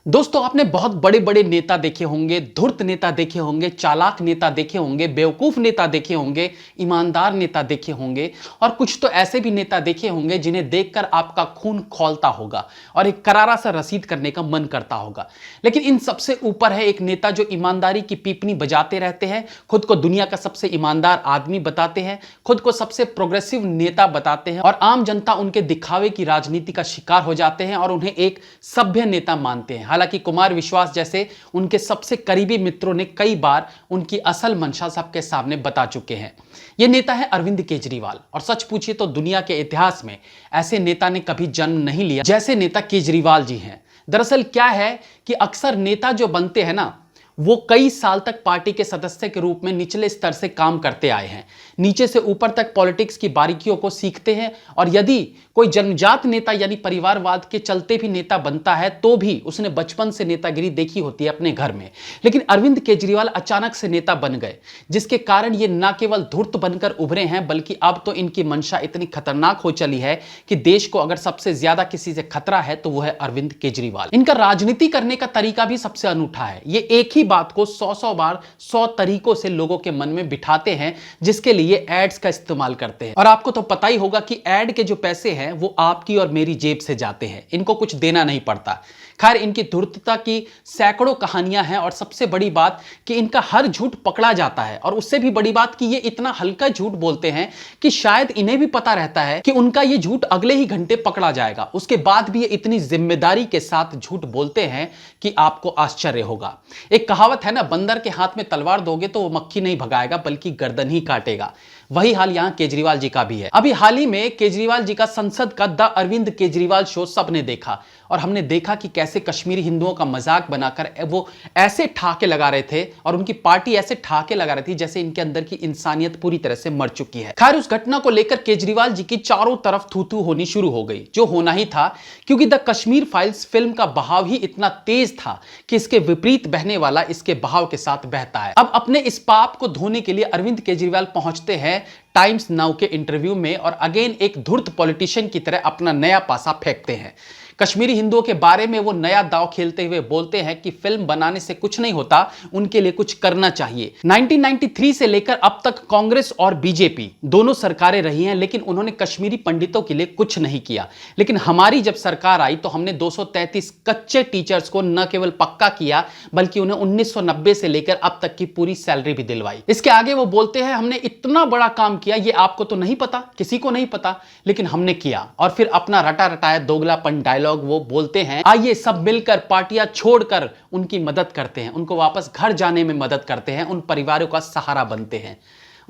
दोस्तों, आपने बहुत बड़े बड़े नेता देखे होंगे, धूर्त नेता देखे होंगे, चालाक नेता देखे होंगे, बेवकूफ नेता देखे होंगे, ईमानदार नेता देखे होंगे और कुछ तो ऐसे भी नेता देखे होंगे जिन्हें देखकर आपका खून खौलता होगा और एक करारा सा रसीद करने का मन करता होगा। लेकिन इन सबसे ऊपर है एक नेता जो ईमानदारी की पीपनी बजाते रहते हैं, खुद को दुनिया का सबसे ईमानदार आदमी बताते हैं, खुद को सबसे प्रोग्रेसिव नेता बताते हैं और आम जनता उनके दिखावे की राजनीति का शिकार हो जाते हैं और उन्हें एक सभ्य नेता मानते हैं। हालांकि कुमार विश्वास जैसे उनके सबसे करीबी मित्रों ने कई बार उनकी असल मंशा सबके सामने बता चुके हैं। यह नेता है अरविंद केजरीवाल और सच पूछिए तो दुनिया के इतिहास में ऐसे नेता ने कभी जन्म नहीं लिया जैसे नेता केजरीवाल जी हैं। दरअसल क्या है कि अक्सर नेता जो बनते हैं ना, वो कई साल तक पार्टी के सदस्य के रूप में निचले स्तर से काम करते आए हैं, नीचे से ऊपर तक पॉलिटिक्स की बारीकियों को सीखते हैं और यदि कोई जन्मजात नेता यानी परिवारवाद के चलते भी नेता बनता है तो भी उसने बचपन से नेतागिरी देखी होती है अपने घर में। लेकिन अरविंद केजरीवाल अचानक से नेता बन गए, जिसके कारण ये न केवल धूर्त बनकर उभरे हैं बल्कि अब तो इनकी मंशा इतनी खतरनाक हो चली है कि देश को अगर सबसे ज्यादा किसी से खतरा है तो वो है अरविंद केजरीवाल। इनका राजनीति करने का तरीका भी सबसे अनूठा है। ये एक ही बात को 100 बार 100 तरीकों से लोगों के मन में बिठाते हैं, जिसके लिए एड्स का इस्तेमाल करते हैं। और आपको तो पता ही होगा कि एड के जो पैसे हैं वो आपकी और मेरी जेब से जाते हैं, इनको कुछ देना नहीं पड़ता। खैर, इनकी धूर्तता की सैकड़ों कहानियां हैं और सबसे बड़ी बात कि इनका हर झूठ पकड़ा जाता है और उससे भी बड़ी बात कि ये इतना हल्का झूठ बोलते हैं कि शायद इन्हें भी पता रहता है कि उनका ये झूठ अगले ही घंटे पकड़ा जाएगा। उसके बाद भी ये इतनी जिम्मेदारी के साथ झूठ बोलते हैं कि आपको आश्चर्य होगा। एक कहावत है ना, बंदर के हाथ में तलवार दोगे तो वो मक्खी नहीं भगाएगा बल्कि गर्दन ही काटेगा। वही हाल यहां केजरीवाल जी का भी है। अभी हाल ही में केजरीवाल जी का संसद का द अरविंद केजरीवाल शो सबने देखा और हमने देखा कि कैसे कश्मीरी हिंदुओं का मजाक बनाकर वो ऐसे ठहाके लगा रहे थे और उनकी पार्टी ऐसे ठहाके लगा रही थी जैसे इनके अंदर की इंसानियत पूरी तरह से मर चुकी है। खैर, उस घटना को लेकर केजरीवाल जी की चारों तरफ थू थू होनी शुरू हो गई, जो होना ही था, क्योंकि द कश्मीर फाइल्स फिल्म का बहाव ही इतना तेज था कि इसके विपरीत बहने वाला इसके बहाव के साथ बहता है। अब अपने इस पाप को धोने के लिए अरविंद केजरीवाल पहुंचते हैं टाइम्स नाउ के इंटरव्यू में और अगेन एक धूर्त पॉलिटिशियन की तरह अपना नया पासा फेंकते हैं। कश्मीरी हिंदुओं के बारे में वो नया दांव खेलते हुए बोलते हैं कि फिल्म बनाने से कुछ नहीं होता, उनके लिए कुछ करना चाहिए। 1993 से लेकर अब तक कांग्रेस और बीजेपी दोनों सरकारें रही हैं, लेकिन उन्होंने कश्मीरी पंडितों के लिए कुछ नहीं किया। लेकिन हमारी जब सरकार आई तो हमने 233 कच्चे टीचर्स को न केवल पक्का किया बल्कि उन्हें 1990 से लेकर अब तक की पूरी सैलरी भी दिलवाई। इसके आगे वो बोलते हैं हमने इतना बड़ा काम किया, ये आपको तो नहीं पता, किसी को नहीं पता, लेकिन हमने किया। और फिर अपना रटा रटाया दोगलापन डायलॉग वो बोलते हैं, आइए सब मिलकर पार्टियां छोड़कर उनकी मदद करते हैं, उनको वापस घर जाने में मदद करते हैं, उन परिवारों का सहारा बनते हैं।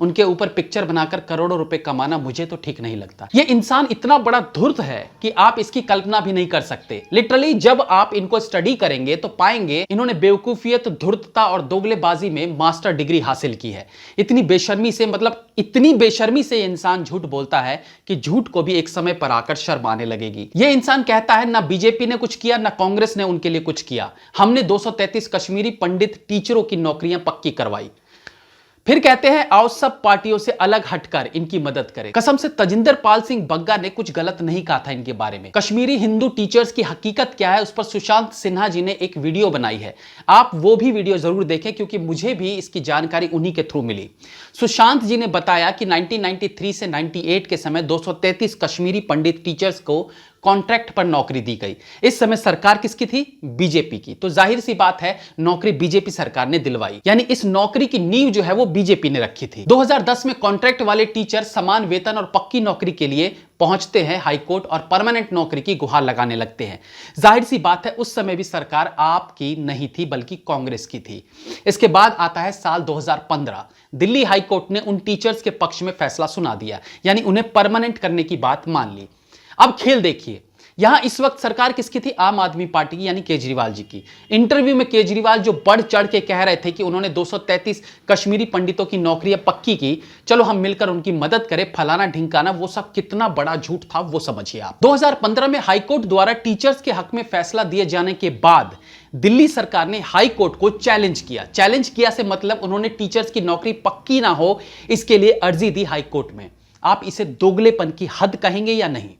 उनके ऊपर पिक्चर बनाकर करोड़ों रुपए कमाना मुझे तो ठीक नहीं लगता। ये इंसान इतना बड़ा धूर्त है कि आप इसकी कल्पना भी नहीं कर सकते। लिटरली जब आप इनको स्टडी करेंगे तो पाएंगे इन्होंने बेवकूफियत, धूर्तता और दोगलेबाजी में मास्टर डिग्री हासिल की है। इतनी बेशर्मी से, मतलब इतनी बेशर्मी से ये इंसान झूठ बोलता है कि झूठ को भी एक समय पर आकर शर्म आने लगेगी। ये इंसान कहता है ना बीजेपी ने कुछ किया ना कांग्रेस ने उनके लिए कुछ किया, हमने 233 कश्मीरी पंडित टीचरों की नौकरियां पक्की करवाई। फिर कहते हैं आओ सब पार्टियों से अलग हटकर इनकी मदद करें। कसम से तजिंदर पाल सिंह बग्गा ने कुछ गलत नहीं कहा था इनके बारे में। कश्मीरी हिंदू टीचर्स की हकीकत क्या है उस पर सुशांत सिन्हा जी ने एक वीडियो बनाई है, आप वो भी वीडियो जरूर देखें क्योंकि मुझे भी इसकी जानकारी उन्हीं के थ्रू मिली। सुशांत जी ने बताया कि 1993 से 98 के समय 233 कश्मीरी पंडित टीचर्स को कॉन्ट्रैक्ट पर नौकरी दी गई। इस समय सरकार किसकी थी? बीजेपी की। तो जाहिर सी बात है नौकरी बीजेपी सरकार ने दिलवाई, यानी इस नौकरी की नींव जो है वो बीजेपी ने रखी थी। 2010 में कॉन्ट्रैक्ट वाले टीचर समान वेतन और पक्की नौकरी के लिए पहुंचते हैं हाईकोर्ट और परमानेंट नौकरी की गुहार लगाने लगते हैं। जाहिर सी बात है उस समय भी सरकार आपकी नहीं थी बल्कि कांग्रेस की थी। इसके बाद आता है साल 2015, दिल्ली हाईकोर्ट ने उन टीचर्स के पक्ष में फैसला सुना दिया, यानी उन्हें परमानेंट करने की बात मान ली। अब खेल देखिए, यहां इस वक्त सरकार किसकी थी? आम आदमी पार्टी की, यानी केजरीवाल जी की। इंटरव्यू में केजरीवाल जो बढ़ चढ़ के कह रहे थे कि उन्होंने 233 कश्मीरी पंडितों की नौकरियां पक्की की, चलो हम मिलकर उनकी मदद करें, फलाना ढिंकाना, वो सब कितना बड़ा झूठ था वो समझिए आप। 2015 में हाईकोर्ट द्वारा टीचर्स के हक में फैसला दिए जाने के बाद दिल्ली सरकार ने हाईकोर्ट को चैलेंज किया। चैलेंज किया से मतलब उन्होंने टीचर्स की नौकरी पक्की ना हो इसके लिए अर्जी दी हाईकोर्ट में। आप इसे दोगलेपन की हद कहेंगे या नहीं?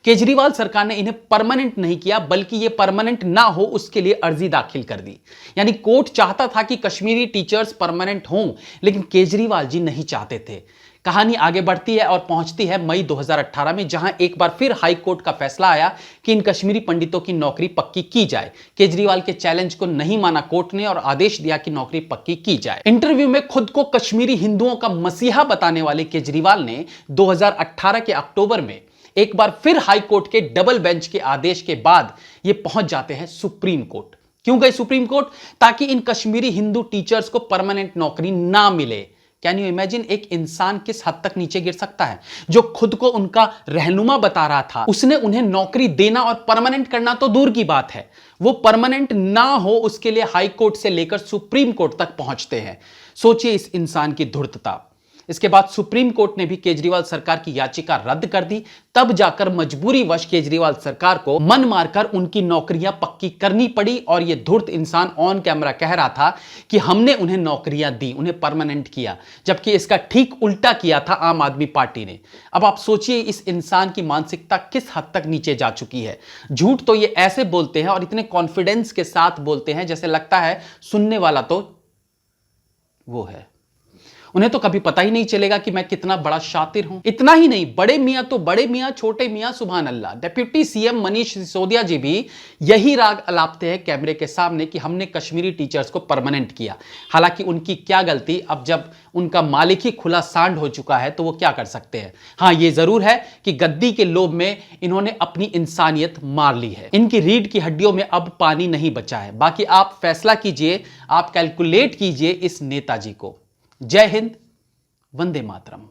केजरीवाल सरकार ने इन्हें परमानेंट नहीं किया, बल्कि ये परमानेंट ना हो उसके लिए अर्जी दाखिल कर दी। यानी कोर्ट चाहता था कि कश्मीरी टीचर्स परमानेंट हों, लेकिन केजरीवाल जी नहीं चाहते थे। कहानी आगे बढ़ती है और पहुंचती है मई 2018 में, जहां एक बार फिर हाई कोर्ट का फैसला आया कि इन कश्मीरी पंडितों की नौकरी पक्की की जाए। केजरीवाल के चैलेंज को नहीं माना कोर्ट ने और आदेश दिया कि नौकरी पक्की की जाए। इंटरव्यू में खुद को कश्मीरी हिंदुओं का मसीहा बताने वाले केजरीवाल ने 2018 के अक्टूबर में एक बार फिर हाई कोर्ट के डबल बेंच के आदेश के बाद ये पहुंच जाते हैं सुप्रीम कोर्ट। क्यों गए सुप्रीम कोर्ट? ताकि इन कश्मीरी हिंदू टीचर्स को परमानेंट नौकरी ना मिले। कैन यू इमेजिन एक इंसान किस हद तक नीचे गिर सकता है? जो खुद को उनका रहनुमा बता रहा था, उसने उन्हें नौकरी देना और परमानेंट करना तो दूर की बात है, वो परमानेंट ना हो उसके लिए हाई कोर्ट से लेकर सुप्रीम कोर्ट तक पहुंचते हैं। सोचिए इस इंसान की धूर्तता। इसके बाद सुप्रीम कोर्ट ने भी केजरीवाल सरकार की याचिका रद्द कर दी। तब जाकर मजबूरीवश केजरीवाल सरकार को मन मारकर उनकी नौकरियां पक्की करनी पड़ी और यह धूर्त इंसान ऑन कैमरा कह रहा था कि हमने उन्हें नौकरियां दी, उन्हें परमानेंट किया, जबकि इसका ठीक उल्टा किया था आम आदमी पार्टी ने। अब आप सोचिए इस इंसान की मानसिकता किस हद तक नीचे जा चुकी है। झूठ तो ये ऐसे बोलते हैं और इतने कॉन्फिडेंस के साथ बोलते हैं जैसे लगता है सुनने वाला तो वो है। उन्हें तो कभी पता ही नहीं चलेगा कि मैं कितना बड़ा शातिर हूं। इतना ही नहीं, बड़े मियां तो बड़े मियां, छोटे मियां सुभान अल्लाह। डिप्टी सीएम मनीष सिसोदिया जी भी यही राग अलापते हैं कैमरे के सामने कि हमने कश्मीरी टीचर्स को परमानेंट किया। हालांकि उनकी क्या गलती, अब जब उनका मालिक ही खुला सांड हो चुका है तो वो क्या कर सकते हैं। हां, ये जरूर है कि गद्दी के लोभ में इन्होंने अपनी इंसानियत मार ली है। इनकी रीढ़ की हड्डियों में अब पानी नहीं बचा है। बाकी आप फैसला कीजिए, आप कैलकुलेट कीजिए इस नेताजी को। जय हिंद, वंदे मातरम।